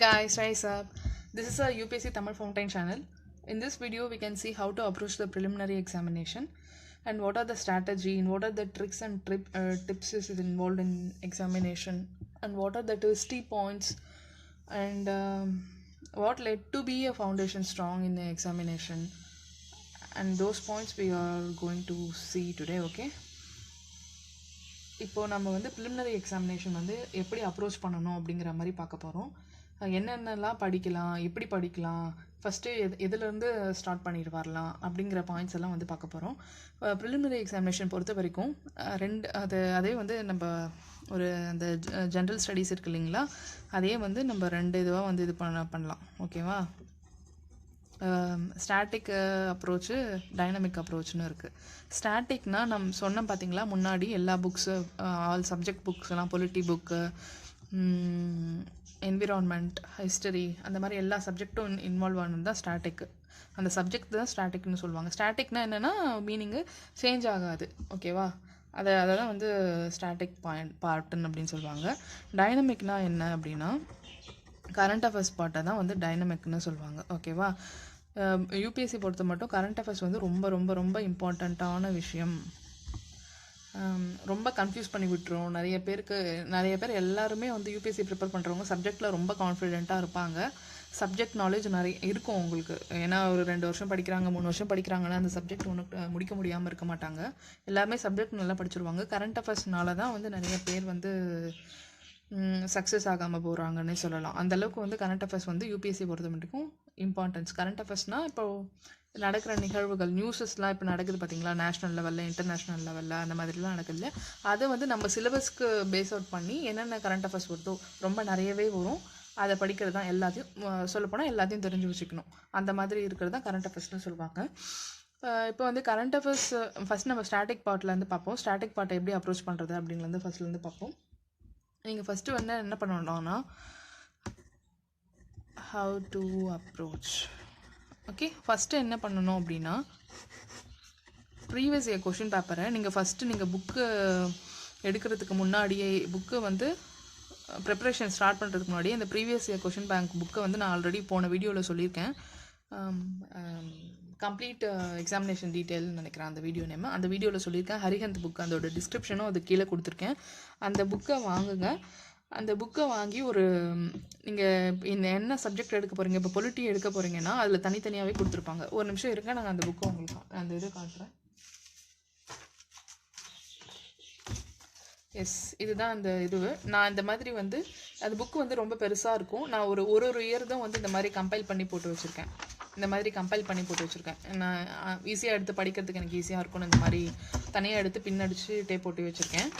guys, rise up. This is a UPSC Tamil Fountain channel. In this video, we can see how to approach the preliminary examination and what are the strategy and what are the tricks and tips is involved in examination and what are the twisty points and what led to be a foundation strong in the examination, and those points we are going to see today. Okay, இப்போ நம்ம வந்து preliminary examination வந்து எப்படி approach பண்ணணும் அப்படிங்கிற மாதிரி பார்க்க போகிறோம். என்னென்னலாம் படிக்கலாம், எப்படி படிக்கலாம், ஃபஸ்ட்டு எதுலேருந்து ஸ்டார்ட் பண்ணிட்டு வரலாம் அப்படிங்கிற பாயிண்ட்ஸ் எல்லாம் வந்து பார்க்க போகிறோம். ப்ரிலிமினரி எக்ஸாமினேஷன் பொறுத்த வரைக்கும் அதே வந்து நம்ம ஒரு அந்த ஜென்ரல் ஸ்டடீஸ் இருக்குது இல்லைங்களா, அதே வந்து நம்ம ரெண்டு இதுவாக வந்து இது பண்ணலாம். ஓகேவா? ஸ்டாட்டிக் அப்ரோச்சு, டைனமிக் அப்ரோச்னு இருக்குது. ஸ்டாட்டிக்னால் நம்ம சொன்னோம் பார்த்தீங்களா முன்னாடி, எல்லா புக்ஸு ஆல் சப்ஜெக்ட் புக்ஸ் எல்லாம், பொலிட்டி புக்கு, என்விரான்மெண்ட், ஹிஸ்டரி, அந்த மாதிரி எல்லா சப்ஜெக்டும் இன்வால்வ் ஆனது தான் ஸ்டாட்டிக்கு. அந்த சப்ஜெக்ட் தான் ஸ்டாட்டிக்னு சொல்லுவாங்க. ஸ்டாட்டிக்னால் என்னென்னா மீனிங்கு சேஞ்ச் ஆகாது. ஓகேவா? அதை தான் வந்து ஸ்டாட்டிக் பார்ட்டுன்னு அப்படின்னு சொல்லுவாங்க. டைனமிக்னால் என்ன அப்படின்னா கரண்ட் அஃபேர்ஸ் பார்ட்டை தான் வந்து டைனமிக்னு சொல்லுவாங்க. ஓகேவா? யூபிஎஸ்சி பொறுத்த மட்டும் கரண்ட் அஃபேர்ஸ் வந்து ரொம்ப ரொம்ப ரொம்ப இம்பார்ட்டண்ட்டான விஷயம். ரொம்ப கன்ஃபியூஸ் பண்ணி விட்டுரும் நிறைய பேர். எல்லாருமே வந்து யூபிஎஸ்சி ப்ரிப்பேர் பண்ணுறவங்க சப்ஜெக்டில் ரொம்ப கான்ஃபிடென்ட்டாக இருப்பாங்க. சப்ஜெக்ட் நாலேஜ் நிறைய இருக்கும் உங்களுக்கு. ஏன்னா ஒரு 2 வருஷம் படிக்கிறாங்க, 3 வருஷம் படிக்கிறாங்கன்னா அந்த சப்ஜெக்ட் ஒன்று முடிக்க முடியாமல் இருக்க மாட்டாங்க. எல்லாருமே சப்ஜெக்ட் நல்லா படிச்சிருவாங்க. கரண்ட் அஃபேர்ஸ்னால தான் வந்து நிறைய பேர் வந்து சக்ஸஸ் ஆகாமல் போகிறாங்கன்னே சொல்லலாம். அந்தளவுக்கு வந்து கரண்ட் அஃபேர்ஸ் வந்து யூபிஎஸ்சி பொறுத்த மட்டும் இம்பார்ட்டன்ஸ். கரண்ட் அஃபேர்ஸ்னால் இப்போ நடக்கிற நிகழ்வுகள், நியூஸஸ்லாம் இப்போ நடக்குது பார்த்தீங்களா, நேஷ்னல் லெவலில், இன்டர்நேஷ்னல் லெவலில், அந்த மாதிரிலாம் நடக்குது. அதை வந்து நம்ம சிலபஸ்க்கு பேஸ் அவுட் பண்ணி என்னென்ன கரண்ட் அஃபேர்ஸ் வருதோ, ரொம்ப நிறையவே வரும், அதை படிக்கிறது தான். எல்லாத்தையும் சொல்லப்போனால் எல்லாத்தையும் தெரிஞ்சு வச்சுக்கணும். அந்த மாதிரி இருக்கிறது தான் கரண்ட் அஃபேர்ஸ்னு சொல்லுவாங்க. இப்போ வந்து கரண்ட் அஃபேர்ஸ் ஃபஸ்ட் நம்ம ஸ்டாட்டிக் பார்ட்லேருந்து பார்ப்போம். ஸ்டாட்டிக் பார்ட்டை எப்படி அப்ரோச் பண்ணுறது அப்படிங்கிறது ஃபஸ்ட்லேருந்து பார்ப்போம். நீங்கள் ஃபஸ்ட்டு வந்து என்ன பண்ணணும்னா how to approach. Okay, first என்ன பண்ணணும் அப்படின்னா ப்ரீவியஸ் இயர் கொஷின் பேப்பரை நீங்கள் புக்கு எடுக்கிறதுக்கு முன்னாடியே, புக்கு வந்து ப்ரிப்பரேஷன் ஸ்டார்ட் பண்ணுறதுக்கு முன்னாடியே இந்த ப்ரீவியஸ் இயர் கொஷின் பேங்க் புக்கை வந்து நான் ஆல்ரெடி போன வீடியோவில் சொல்லியிருக்கேன். கம்ப்ளீட் எக்ஸாமினேஷன் டீட்டெயில்னு நினைக்கிறேன் அந்த வீடியோ நேம். அந்த வீடியோவில் சொல்லியிருக்கேன். ஹரிஹந்த் புக், அதோட டிஸ்கிரிப்ஷனும் அது கீழே கொடுத்துருக்கேன். அந்த புக்கை வாங்குங்க. அந்த புக்கை வாங்கி நீங்கள் என்ன சப்ஜெக்ட் எடுக்க போகிறீங்க, இப்போ பொலிட்டி எடுக்க போகிறீங்கன்னா அதில் தனித்தனியாகவே கொடுத்துருப்பாங்க. ஒரு நிமிஷம் இருங்க, நாங்கள் அந்த புக்கை உங்களுக்கு அந்த இது காட்டுறேன். எஸ், இதுதான் அந்த நான் இந்த மாதிரி வந்து அந்த புக்கு வந்து ரொம்ப பெருசாக இருக்கும். நான் ஒரு இயர் தான் வந்து இந்த மாதிரி கம்பைல் பண்ணி போட்டு வச்சுருக்கேன். நான் ஈஸியாக எடுத்து படிக்கிறதுக்கு எனக்கு ஈஸியாக இருக்கும்னு இந்த மாதிரி தனியாக எடுத்து பின்னடிச்சு டேப் போட்டு வச்சுருக்கேன்.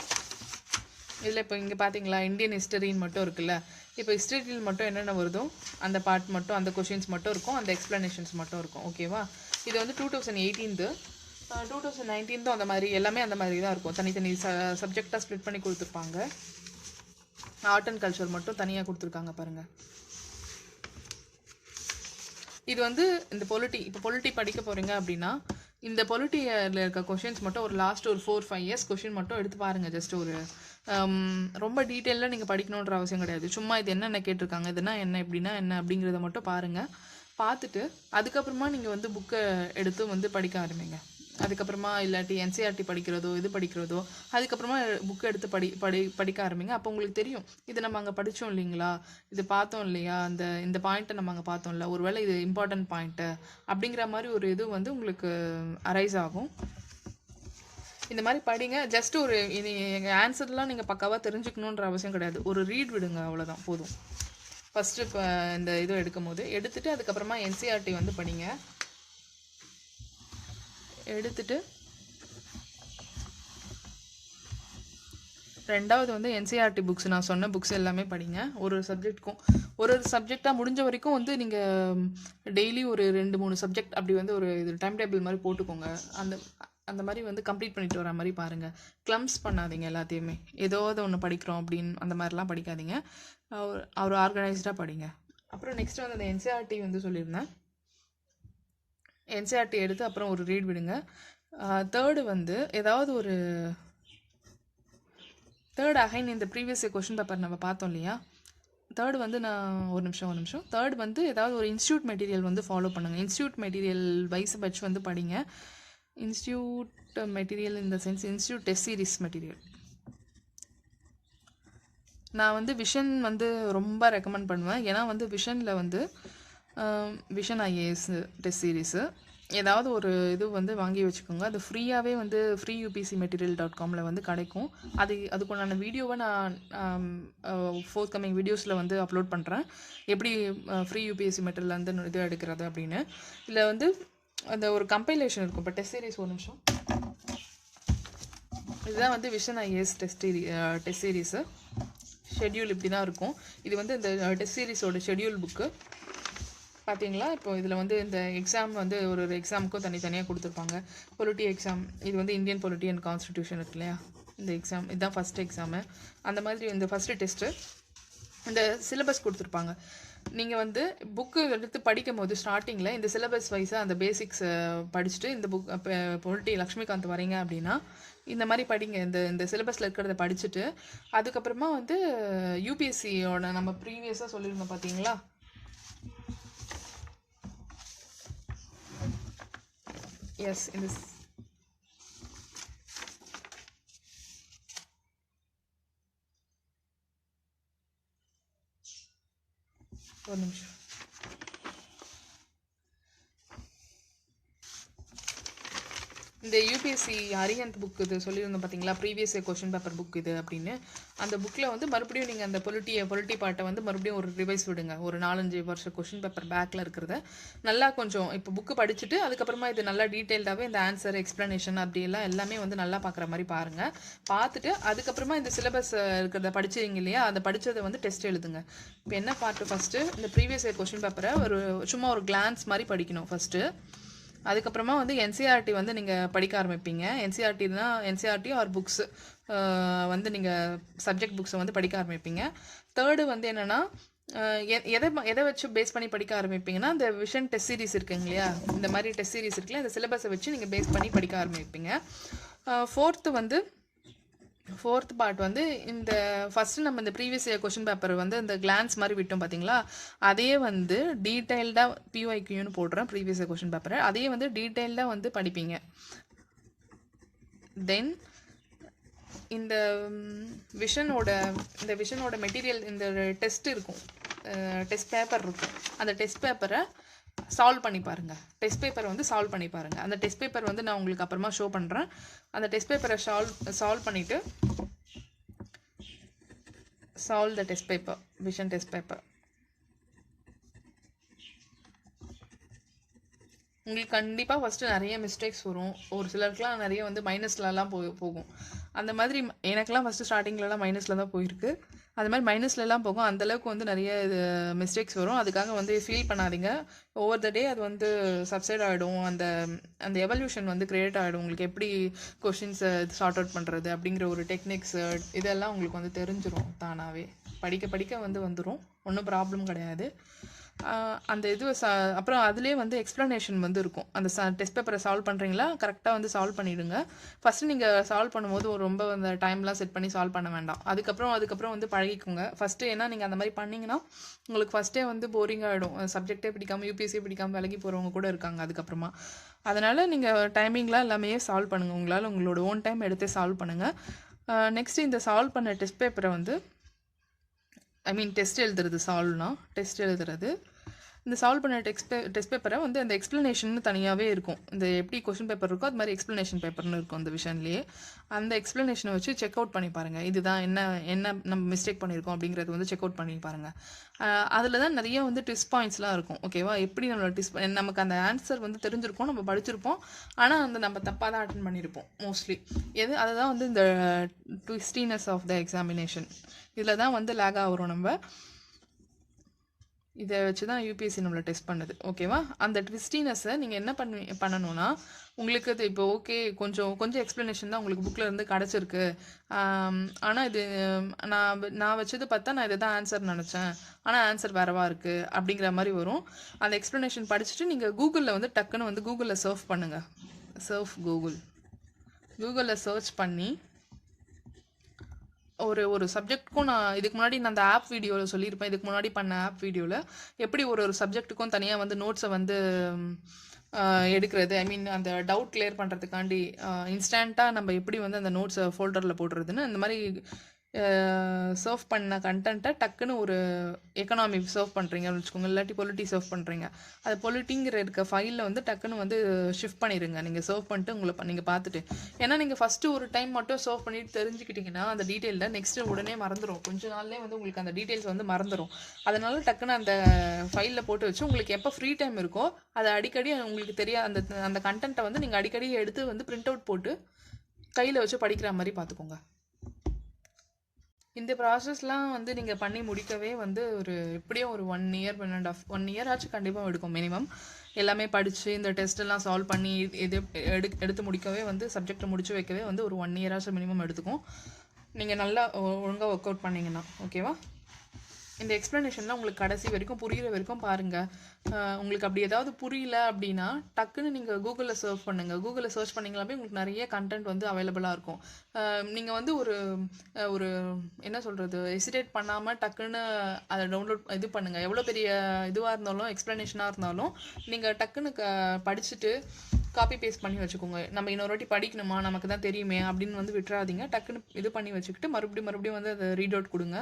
இதில் இப்போ இங்கே பார்த்தீங்களா, இந்தியன் ஹிஸ்டரின்னு மட்டும் இருக்குல்ல. இப்போ ஹிஸ்டரியில் மட்டும் என்னென்ன வருதோ அந்த பார்ட் மட்டும், அந்த கொஷின்ஸ் மட்டும் இருக்கும், அந்த எக்ஸ்ப்ளனேஷன்ஸ் மட்டும் இருக்கும். ஓகேவா? இது வந்து 2018, 2019 அந்த மாதிரி எல்லாமே அந்த மாதிரி தான் இருக்கும். தனித்தனி சப்ஜெக்டாக ஸ்ப்ளிட் பண்ணி கொடுத்துருப்பாங்க. ஆர்ட் அண்ட் கல்ச்சர் மட்டும் தனியாக கொடுத்துருக்காங்க பாருங்கள். இது வந்து இந்த இப்போ பொலிட்டி படிக்க போகிறீங்க அப்படின்னா இந்த பொலிட்டியில் இருக்க கொஷின்ஸ் மட்டும் ஒரு லாஸ்ட் ஒரு 4-5 இயர்ஸ் கொஷின் மட்டும் எடுத்து பாருங்கள். ஜஸ்ட் ஒரு ரொம்ப டீட்டெயிலாக நீங்கள் படிக்கணுன்ற அவசியம் கிடையாது. சும்மா இது என்னென்ன கேட்டிருக்காங்க, இதுனா என்ன, எப்படின்னா என்ன அப்படிங்கிறத மட்டும் பாருங்கள். பார்த்துட்டு அதுக்கப்புறமா நீங்கள் வந்து புக்கை எடுத்து வந்து படிக்க ஆரம்பிங்க. அதுக்கப்புறமா இல்லாட்டி என்சிஆர்டி படிக்கிறதோ அதுக்கப்புறமா புக்கை எடுத்து படிக்க ஆரம்பிங்க. அப்போ உங்களுக்கு தெரியும், இது நம்ம அங்கே படித்தோம் இல்லைங்களா, இது பார்த்தோம் இல்லையா, இந்த பாயிண்ட்டை நம்ம அங்கே பார்த்தோம்ல, ஒருவேளை இது இம்பார்ட்டன்ட் பாயிண்ட்டு அப்படிங்கிற மாதிரி ஒரு இது வந்து உங்களுக்கு அரைஸ் ஆகும். இந்த மாதிரி படிங்க. ஜஸ்ட் எங்கள் ஆன்சர்லாம் நீங்கள் பக்காவாக தெரிஞ்சுக்கணுன்ற அவசியம் கிடையாது. ஒரு ரீட் விடுங்க, அவ்வளோதான் போதும். ஃபஸ்ட்டு இப்போ இந்த இது எடுத்துட்டு அதுக்கப்புறமா என்சிஆர்டி வந்து படிங்க. எடுத்துட்டு ரெண்டாவது வந்து என்சிஆர்டி புக்ஸ், நான் சொன்ன புக்ஸ் எல்லாமே படிங்க. ஒரு சப்ஜெக்டாக முடிஞ்ச வரைக்கும் வந்து நீங்கள் டெய்லி ஒரு 2-3 சப்ஜெக்ட் அப்படி வந்து ஒரு இது டைம் டேபிள் மாதிரி போட்டுக்கோங்க. அந்த மாதிரி வந்து கம்ப்ளீட் பண்ணிட்டு வர மாதிரி பாருங்கள். கிளம்ஸ் பண்ணாதீங்க எல்லாத்தையுமே. ஏதாவது ஒன்று படிக்கிறோம் அப்படின்னு அந்த மாதிரிலாம் படிக்காதீங்க. அவர் ஆர்கனைஸ்டாக படிங்க. அப்புறம் நெக்ஸ்ட் வந்து அந்த என்சிஆர்டி வந்து சொல்லியிருந்தேன். என்சிஆர்டி எடுத்து அப்புறம் ஒரு ரீட் விடுங்க. தேர்டு வந்து ஏதாவது ஒரு தேர்ட் அகைன் இந்த ப்ரீவியஸ் கொஷின் பேப்பர் நம்ம பார்த்தோம் இல்லையா, தேர்ட் வந்து நான் ஒரு நிமிஷம் தேர்ட் வந்து ஏதாவது ஒரு இன்ஸ்டியூட் மெட்டீரியல் வந்து ஃபாலோ பண்ணுங்கள். இன்ஸ்டியூட் மெட்டீரியல் வைஸ் பட்ச் வந்து படிங்க. இன்ஸ்டியூட் மெட்டீரியல் இந்த sense institute test series material. நான் வந்து விஷன் வந்து ரொம்ப ரெக்கமெண்ட் பண்ணுவேன். ஏன்னா வந்து விஷனில் வந்து விஷன் ஐஏஎஸ் டெஸ்ட் சீரீஸு ஏதாவது ஒரு இது வந்து வாங்கி வச்சுக்கோங்க. அது ஃப்ரீயாகவே வந்து freeupcmaterial.comல வந்து கிடைக்கும். அதுக்குண்டான வீடியோவை நான் ஃபோர்த் கம்மிங் வீடியோஸில் வந்து அப்லோட் பண்ணுறேன். எப்படி ஃப்ரீ யூபிஎஸ்சி மெட்டீரியல் வந்து இது எடுக்கிறது அப்படின்னு. இதில் வந்து அந்த ஒரு கம்பைலேஷன் இருக்கும். இப்போ டெஸ்ட் சீரிஸ் ஒரு நிமிஷம். இதுதான் வந்து vision IAS test series. Schedule இப்படி தான் இருக்கும். இது வந்து இந்த டெஸ்ட் சீரிஸோட ஷெட்யூல் புக்கு பார்த்தீங்களா. இப்போ இதில் வந்து இந்த எக்ஸாம் வந்து ஒரு எக்ஸாமுக்கும் தனித்தனியாக கொடுத்துருப்பாங்க. பொலிட்டி எக்ஸாம், இது வந்து இந்தியன் பொலிட்டி அண்ட் கான்ஸ்டிடியூஷன் இருக்கு இல்லையா, இந்த எக்ஸாம் இதுதான் ஃபஸ்ட் எக்ஸாமு. அந்த மாதிரி இந்த ஃபஸ்ட்டு டெஸ்ட்டு இந்த சிலபஸ் கொடுத்துருப்பாங்க. நீங்கள் வந்து புக்கு எடுத்து படிக்கும் போது ஸ்டார்டிங்கில் இந்த சிலபஸ் வைஸாக அந்த பேசிக்ஸ் படிச்சுட்டு இந்த புக் பொலிட்டி லக்ஷ்மிகாந்த் வரீங்க அப்படின்னா இந்த மாதிரி படிங்க. இந்த சிலபஸில் இருக்கிறத படிச்சுட்டு அதுக்கப்புறமா வந்து யூபிஎஸ்சியோட நம்ம ப்ரீவியஸாக சொல்லியிருந்தோம் பார்த்தீங்களா, எஸ் இந்த ஒரு நிமிஷம். இந்த யூபிஎஸ்சி அரியன்த் புக் இது சொல்லியிருந்தோம் பார்த்தீங்களா, ப்ரீவியஸ் கொஷின் பேப்பர் புக் இது அப்படின்னு. அந்த புக்கில் வந்து மறுபடியும் நீங்கள் அந்த பொலிட்டி பார்ட்டை வந்து மறுபடியும் ஒரு ரிவைஸ் விடுங்க. ஒரு 4-5 வருஷம் கொஷின் பேப்பர் பேக்கில் இருக்கிறத நல்லா கொஞ்சம் இப்போ புக்கு படிச்சுட்டு அதுக்கப்புறமா இது நல்லா டீட்டெயில்டாகவே இந்த ஆன்சர் எக்ஸ்ப்ளனேஷன் அப்படியெல்லாம் எல்லாமே வந்து நல்லா பார்க்குற மாதிரி பாருங்கள். பார்த்துட்டு அதுக்கப்புறமா இந்த சிலபஸ் இருக்கிறத படிச்சிங்க இல்லையா, அதை படித்ததை வந்து டெஸ்ட் எழுதுங்க. இப்போ என்ன பார்ட்டு, ஃபஸ்ட்டு இந்த ப்ரீவியஸ் கொஷின் பேப்பரை சும்மா ஒரு கிளான்ஸ் மாதிரி படிக்கணும் ஃபஸ்ட்டு. அதுக்கப்புறமா வந்து என்சிஆர்டி வந்து நீங்கள் படிக்க ஆரம்பிப்பீங்க. என்சிஆர்டி ஆர் புக்ஸ் வந்து நீங்கள் சப்ஜெக்ட் புக்ஸை வந்து படிக்க ஆரம்பிப்பீங்க. தேர்டு வந்து என்னென்னா எதை வச்சு பேஸ் பண்ணி படிக்க ஆரம்பிப்பீங்கன்னா, இந்த விஷன் டெஸ்ட் சீரிஸ் இருக்குங்க இல்லையா, இந்த மாதிரி டெஸ்ட் சீரிஸ் இருக்குல்ல, இந்த சிலபஸை வச்சு நீங்கள் பேஸ் பண்ணி படிக்க ஆரம்பிப்பீங்க. ஃபோர்த் பார்ட் வந்து இந்த ஃபஸ்ட்டு நம்ம இந்த ப்ரீவியஸ் கொஷின் பேப்பர் வந்து இந்த கிளான்ஸ் மாதிரி விட்டோம் பார்த்தீங்களா, அதையே வந்து டீட்டெயில்டாக பிஒய்க்யூன்னு போடுறேன் ப்ரீவியஸ் கொஷின் பேப்பரை, அதையே வந்து டீட்டெயில்டாக வந்து படிப்பீங்க. தென் இந்த விஷனோட மெட்டீரியல் இந்த டெஸ்ட் இருக்கும், டெஸ்ட் பேப்பர் இருக்கும். அந்த டெஸ்ட் பேப்பரை சால்வ் பண்ணி பாருங்கள். டெஸ்ட் பேப்பரை வந்து சால்வ் பண்ணி பாருங்கள். அந்த டெஸ்ட் பேப்பர் வந்து நான் உங்களுக்கு அப்புறமா ஷோ பண்ணுறேன். அந்த டெஸ்ட் பேப்பரை சால்வ் பண்ணிவிட்டு solve the test paper, vision test paper. உங்களுக்கு கண்டிப்பாக ஃபஸ்ட்டு நிறைய மிஸ்டேக்ஸ் வரும். ஒரு சிலருக்குலாம் நிறைய வந்து மைனஸ்லலாம் போகும். அந்த மாதிரி எனக்கெலாம் ஃபஸ்ட்டு ஸ்டார்டிங்லலாம் மைனஸில் தான் போயிருக்கு. அது மாதிரி மைனஸ்லலாம் போகும். அந்தளவுக்கு வந்து நிறைய இது மிஸ்டேக்ஸ் வரும். அதுக்காக வந்து ஃபீல் பண்ணாதீங்க. ஓவர் த டே அது வந்து சப்சைட் ஆகிடும். அந்த எவல்யூஷன் வந்து க்ரியேட் ஆகிடும். உங்களுக்கு எப்படி கொஷின்ஸை சார்ட் அவுட் பண்ணுறது அப்படிங்கிற ஒரு டெக்னிக்ஸ் இதெல்லாம் உங்களுக்கு வந்து தெரிஞ்சிடும் தானாகவே. படிக்க வந்து வந்துடும். ஒன்றும் ப்ராப்ளம் கிடையாது. அந்த இது அப்புறம் அதுலேயே வந்து எக்ஸ்ப்ளனேஷன் வந்து இருக்கும். அந்த டெஸ்ட் பேப்பரை சால்வ் பண்ணுறீங்களா, கரெக்டாக வந்து சால்வ் பண்ணிவிடுங்க. ஃபஸ்ட்டு நீங்கள் சால்வ் பண்ணும்போது ரொம்ப அந்த டைம்லாம் செட் பண்ணி சால்வ் பண்ண வேண்டாம். அதுக்கப்புறம் வந்து பழகிக்கோங்க ஃபஸ்ட்டு. ஏன்னா நீங்கள் அந்த மாதிரி பண்ணிங்கன்னா உங்களுக்கு ஃபஸ்ட்டே வந்து போரிங் ஆகிடும். சப்ஜெக்டே பிடிக்காமல் யூபிஎஸ்சி பிடிக்காமல் விலகி போகிறவங்க கூட இருக்காங்க அதுக்கப்புறமா. அதனால் நீங்கள் டைமிங்லாம் எல்லாமே சால்வ் பண்ணுங்கள். உங்களோட ஓன் டைம் எடுத்தே சால்வ் பண்ணுங்கள். நெக்ஸ்ட்டு இந்த சால்வ் பண்ண டெஸ்ட் பேப்பரை வந்து டெஸ்ட் எழுதுறது இந்த சால்வ் பண்ண டெஸ்ட் பேப்பரை வந்து அந்த எக்ஸ்ப்ளனேஷன் தனியாகவே இருக்கும். இந்த எப்படி கொஷின் பேப்பர் இருக்கோ அது மாதிரி எக்ஸ்ப்ளனேஷன் பேப்பர்னு இருக்கும் அந்த விஷன்லேயே. அந்த எக்ஸ்ப்ளனேஷனை வச்சு செக் அவுட் பண்ணி பாருங்கள். இதுதான் என்ன நம்ம மிஸ்டேக் பண்ணியிருக்கோம் அப்படிங்கிறது வந்து செக் அவுட் பண்ணி பாருங்கள். அதில் தான் நிறைய வந்து ட்விஸ்ட் பாயிண்ட்ஸ்லாம் இருக்கும். ஓகேவா, எப்படி நம்மளோட நமக்கு அந்த ஆன்சர் வந்து தெரிஞ்சிருக்கும், நம்ம படிச்சிருப்போம், ஆனால் நம்ம தப்பாக தான் அட்டன் பண்ணியிருப்போம் மோஸ்ட்லி. அதுதான் வந்து இந்த ட்விஸ்டினஸ் ஆஃப் த எக்ஸாமினேஷன். இதில் தான் வந்து லேக் ஆகிறோம் நம்ம. இதை வச்சு தான் யூபிஎஸ்சி நம்மளை டெஸ்ட் பண்ணுது. ஓகேவா, அந்த ட்விஸ்டினஸை நீங்கள் என்ன பண்ணணும்னா, உங்களுக்கு அது இப்போ ஓகே கொஞ்சம் எக்ஸ்ப்ளனேஷன் தான் உங்களுக்கு புக்கில் இருந்து கிடச்சிருக்கு, ஆனால் இது நான் வச்சது பார்த்தா நான் இதை தான் ஆன்சர் நினச்சேன், ஆனால் ஆன்சர் வேறவா இருக்குது அப்படிங்கிற மாதிரி வரும். அந்த எக்ஸ்ப்ளனேஷன் படிச்சுட்டு நீங்கள் கூகுளில் வந்து டக்குன்னு வந்து கூகுளில் சர்ச் பண்ணுங்கள். கூகுளில் சர்ச் பண்ணி ஒரு ஒரு சப்ஜெக்ட்டுக்கும் நான் இதுக்கு முன்னாடி நான் அந்த ஆப் வீடியோவில் சொல்லியிருப்பேன். இதுக்கு முன்னாடி பண்ண ஆப் வீடியோவில் எப்படி ஒரு ஒரு சப்ஜெக்ட்டுக்கும் தனியாக வந்து நோட்ஸை வந்து எடுக்கிறது, ஐ மீன் அந்த டவுட் கிளியர் பண்ணுறதுக்காண்டி இன்ஸ்டண்ட்டாக நம்ம எப்படி வந்து அந்த நோட்ஸை ஃபோல்டரில் போடுறதுன்னு இந்த மாதிரி சர்வ் பண்ண கண்டென்ட்டை டக்குன்னு ஒரு எக்கனாமி சர்வ் பண்ணுறீங்கன்னு வச்சுக்கோங்க, இல்லாட்டி பொலிட்டி சர்வ் பண்ணுறீங்க. அது பொலிட்டிங்கிற இருக்க ஃபைலில் வந்து டக்குன்னு வந்து ஷிஃப்ட் பண்ணிடுங்க. நீங்கள் சர்வ் பண்ணிட்டு நீங்கள் பார்த்துட்டு, ஏன்னா நீங்கள் ஃபஸ்ட்டு ஒரு டைம் மட்டும் சர்வ் பண்ணிட்டு தெரிஞ்சுக்கிட்டிங்கன்னா அந்த டீட்டெயிலில் நெக்ஸ்ட்டு உடனே மறந்துடும். கொஞ்ச நாள்லேயே வந்து உங்களுக்கு அந்த டீட்டெயில்ஸ் வந்து மறந்துடும். அதனால டக்குன்னு அந்த ஃபைலில் போட்டு வச்சு உங்களுக்கு எப்போ ஃப்ரீ டைம் இருக்கோ அதை அடிக்கடி உங்களுக்கு அந்த அந்த கண்டென்ட்டை வந்து நீங்கள் அடிக்கடி எடுத்து வந்து பிரிண்ட் அவுட் போட்டு கையில் வச்சு படிக்கிற மாதிரி பார்த்துக்கோங்க. இந்த ப்ராசஸ்லாம் வந்து நீங்கள் பண்ணி முடிக்கவே வந்து ஒரு எப்படியும் ஒரு 1 இயர் 1.5 இயர் ஆச்சு கண்டிப்பாக எடுக்கும் மினிமம். எல்லாமே படித்து இந்த டெஸ்ட்டெல்லாம் சால்வ் பண்ணி இது எடுத்து முடிக்கவே வந்து சப்ஜெக்டை முடிச்சு வைக்கவே வந்து ஒரு 1 இயர் ஆச்சு மினிமம் எடுத்துக்கும். நீங்கள் நல்லா ஒழுங்காக ஒர்க் அவுட் பண்ணிங்கன்னா ஓகேவா. இந்த எக்ஸ்ப்ளனேஷன்லாம் உங்களுக்கு கடைசி வரைக்கும் புரிகிற வரைக்கும் பாருங்கள். உங்களுக்கு அப்படி ஏதாவது புரியல அப்படின்னா டக்குன்னு நீங்கள் கூகுளில் சர்ச் பண்ணுங்கள். கூகுளில் சர்ச் பண்ணிங்களாமே உங்களுக்கு நிறைய கண்டென்ட் வந்து அவைலபிளாக இருக்கும். நீங்கள் வந்து ஒரு என்ன சொல்கிறது, ஹெசிடேட் பண்ணாமல் டக்குன்னு அதை டவுன்லோட் இது பண்ணுங்கள். எவ்வளோ பெரிய இதுவாக இருந்தாலும் எக்ஸ்ப்ளனேஷனாக இருந்தாலும் நீங்கள் டக்குன்னு படிச்சுட்டு காப்பி பேஸ்ட் பண்ணி வச்சுக்கோங்க. நம்ம இன்னொரு வாட்டி படிக்கணுமா, நமக்கு தான் தெரியுமே அப்படின்னு வந்து விட்டுறாதீங்க. டக்குன்னு இது பண்ணி வச்சுக்கிட்டு மறுபடியும் வந்து அதை ரீட் அவுட் கொடுங்க.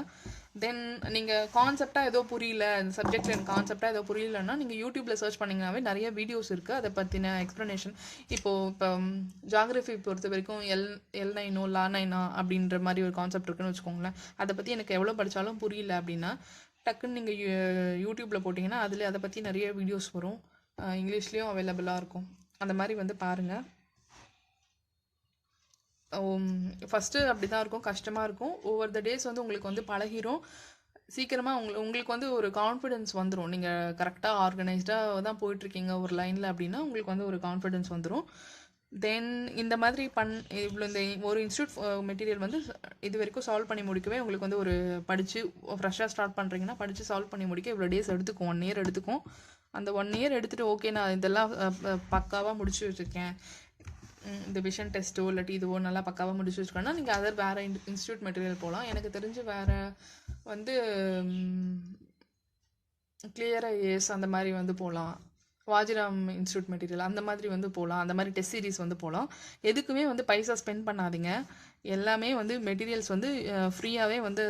தென் நீங்கள் கான்செப்டாக ஏதோ புரியல, இந்த சப்ஜெக்டில் எனக்கு கான்செப்டாக ஏதோ புரியலன்னா நீங்கள் யூடியூப்பில் சர்ச் பண்ணிங்கனாவே நிறைய வீடியோஸ் இருக்குது அதை பற்றின எக்ஸ்ப்ளனேஷன். இப்போ ஜாகிரஃபி பொறுத்த வரைக்கும் L9 La9 அப்படின்ற மாதிரி ஒரு கான்செப்ட் இருக்குன்னு வச்சுக்கோங்களேன். அதை பற்றி எனக்கு எவ்வளோ படித்தாலும் புரியல அப்படின்னா டக்குன்னு நீங்கள் யூடியூப்பில் போட்டிங்கன்னா அதில் அதை பற்றி நிறைய வீடியோஸ் வரும். இங்கிலீஷ்லேயும் அவைலபிளாக இருக்கும். அந்த மாதிரி வந்து பாருங்கள். ஃபஸ்ட்டு அப்படி தான் இருக்கும், கஷ்டமாக இருக்கும். ஓவர் த டேஸ் வந்து உங்களுக்கு வந்து பழகிரும். சீக்கிரமாக உங்களுக்கு வந்து ஒரு கான்ஃபிடென்ஸ் வந்துடும். நீங்கள் கரெக்டாக ஆர்கனைஸ்டாக தான் போயிட்டுருக்கீங்க ஒரு லைனில் அப்படின்னா உங்களுக்கு வந்து ஒரு கான்ஃபிடென்ஸ் வந்துடும். தென் இந்த மாதிரி இவ்வளோ இந்த ஒரு இன்ஸ்டியூட் மெட்டீரியல் வந்து இது வரைக்கும் சால்வ் பண்ணி முடிக்கவே உங்களுக்கு வந்து ஒரு படித்து ஃப்ரெஷ்ஷாக ஸ்டார்ட் பண்ணுறீங்கன்னா படித்து சால்வ் பண்ணி முடிக்க இவ்வளோ டேஸ் எடுத்துக்கும், 1 இயர் எடுத்துக்கும். அந்த 1 இயர் எடுத்துகிட்டு ஓகே நான் இதெல்லாம் பக்காவாக முடிச்சு வச்சுருக்கேன், இந்த விஷன் டெஸ்ட்டோ இல்லாட்டி இதுவோ நல்லா பக்காவாக முடிச்சு வச்சுருக்கேன்னா நீங்கள் வேறு இன்ஸ்டியூட் மெட்டீரியல் போகலாம். எனக்கு தெரிஞ்சு வேறு வந்து கிளியர் ஐஏஎஸ் அந்த மாதிரி வந்து போகலாம், வாஜிராம் இன்ஸ்டியூட் மெட்டீரியல் அந்த மாதிரி வந்து போகலாம், அந்த மாதிரி டெஸ்ட் சீரிஸ் வந்து போகலாம். எதுக்குமே வந்து பைசா ஸ்பெண்ட் பண்ணாதீங்க. எல்லாமே வந்து மெட்டீரியல்ஸ் வந்து ஃப்ரீயாகவே வந்து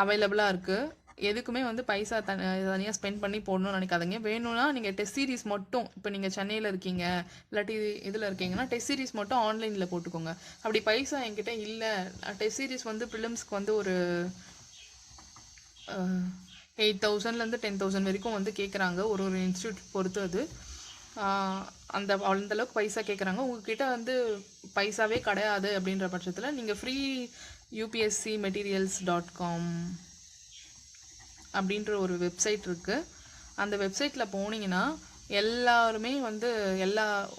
அவைலபிளாக இருக்குது. எதுக்குமே வந்து பைசா தனியாக ஸ்பெண்ட் பண்ணி போடணும்னு நினைக்காதீங்க. வேணும்னா நீங்கள் டெஸ்ட் சீரிஸ் மட்டும், இப்போ நீங்கள் சென்னையில் இருக்கீங்க இல்லாட்டி இதில் இருக்கீங்கன்னா டெஸ்ட் சீரிஸ் மட்டும் ஆன்லைனில் போட்டுக்கோங்க. அப்படி பைசா என்கிட்ட இல்லை, டெஸ்ட் சீரிஸ் வந்து ப்ரிலிம்ஸ்க்கு வந்து ஒரு 8,000லேருந்து 10,000 வரைக்கும் வந்து கேட்குறாங்க. ஒரு இன்ஸ்டியூட் பொறுத்து அது அந்தளவுக்கு பைசா கேட்குறாங்க. உங்ககிட்ட வந்து பைசாவே கிடையாது அப்படின்ற பட்சத்தில் நீங்கள் ஃப்ரீ upscmaterials.com அப்படின்ற ஒரு வெப்சைட் இருக்குது. அந்த வெப்சைட்டில் போனீங்கன்னா எல்லாருமே வந்து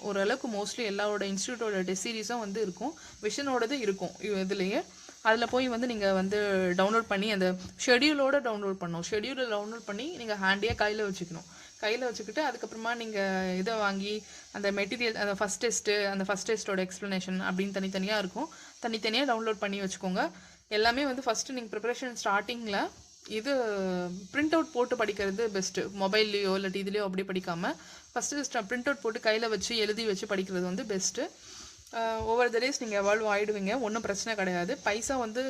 ஓரளவுக்கு மோஸ்ட்லி எல்லாரோட இன்ஸ்டியூட்டோட டெஸ்ட் சீரிஸும் வந்து இருக்கும், விஷனோடது இருக்கும் இதுலேயே. அதில் போய் வந்து நீங்கள் வந்து டவுன்லோட் பண்ணி அந்த ஷெடியூலோடு டவுன்லோட் பண்ணணும். ஷெடியூலை டவுன்லோட் பண்ணி நீங்கள் ஹேண்டியாக கையில் வச்சுக்கிட்டு அதுக்கப்புறமா நீங்கள் இதை வாங்கி அந்த மெட்டீரியல் அந்த ஃபஸ்ட் டெஸ்ட்டோட எக்ஸ்ப்ளனேஷன் அப்படின்னு தனித்தனியாக இருக்கும், தனித்தனியாக டவுன்லோட் பண்ணி வச்சுக்கோங்க. எல்லாமே வந்து ஃபஸ்ட்டு நீங்கள் ப்ரிப்பரேஷன் ஸ்டார்டிங்கில் இது பிரிண்ட் அவுட் போட்டு படிக்கிறது பெஸ்ட்டு. மொபைல்லையோ இல்லை இதுலேயோ அப்படி படிக்காமல் ஃபஸ்ட்டு பிரிண்ட் அவுட் போட்டு கையில் வச்சு எழுதி வச்சு படிக்கிறது வந்து பெஸ்ட்டு. ஓவர் த டேஸ் நீங்கள் எவால்வ் ஆகிடுவீங்க, ஒன்றும் பிரச்சனை கிடையாது. பைசா வந்து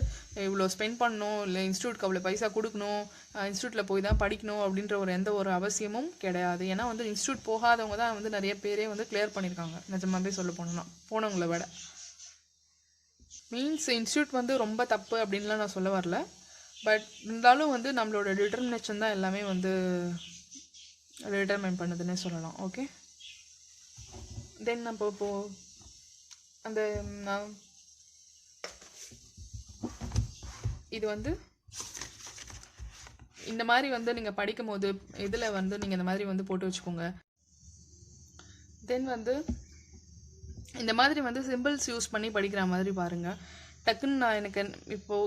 இவ்வளோ ஸ்பெண்ட் பண்ணணும், இல்லை இன்ஸ்டியூட்க்கு அவ்வளோ பைசா கொடுக்கணும், இன்ஸ்டியூட்டில் போய் தான் படிக்கணும் அப்படின்ற எந்த ஒரு அவசியமும் கிடையாது. ஏன்னா வந்து இன்ஸ்டியூட் போகாதவங்க தான் வந்து நிறைய பேரே வந்து கிளியர் பண்ணியிருக்காங்க, நிஜமாவே சொல்ல போனவங்கள விட. மீன்ஸ் இன்ஸ்டியூட் வந்து ரொம்ப தப்பு அப்படின்லாம் நான் சொல்ல வரல, பட் இருந்தாலும் வந்து நம்மளோட டிட்டர்மினேஷன் தான் எல்லாமே வந்து டிட்டர்மைன் பண்ணுதுன்னே சொல்லலாம். ஓகே, தென் நம்ம இப்போது அந்த இது வந்து இந்த மாதிரி வந்து நீங்கள் படிக்கும் போது இதில் வந்து நீங்கள் இந்த மாதிரி வந்து போட்டு வச்சுக்கோங்க. தென் வந்து இந்த மாதிரி வந்து சிம்பிள்ஸ் யூஸ் பண்ணி படிக்கிற மாதிரி பாருங்கள். டக்குன்னு நான் எனக்கு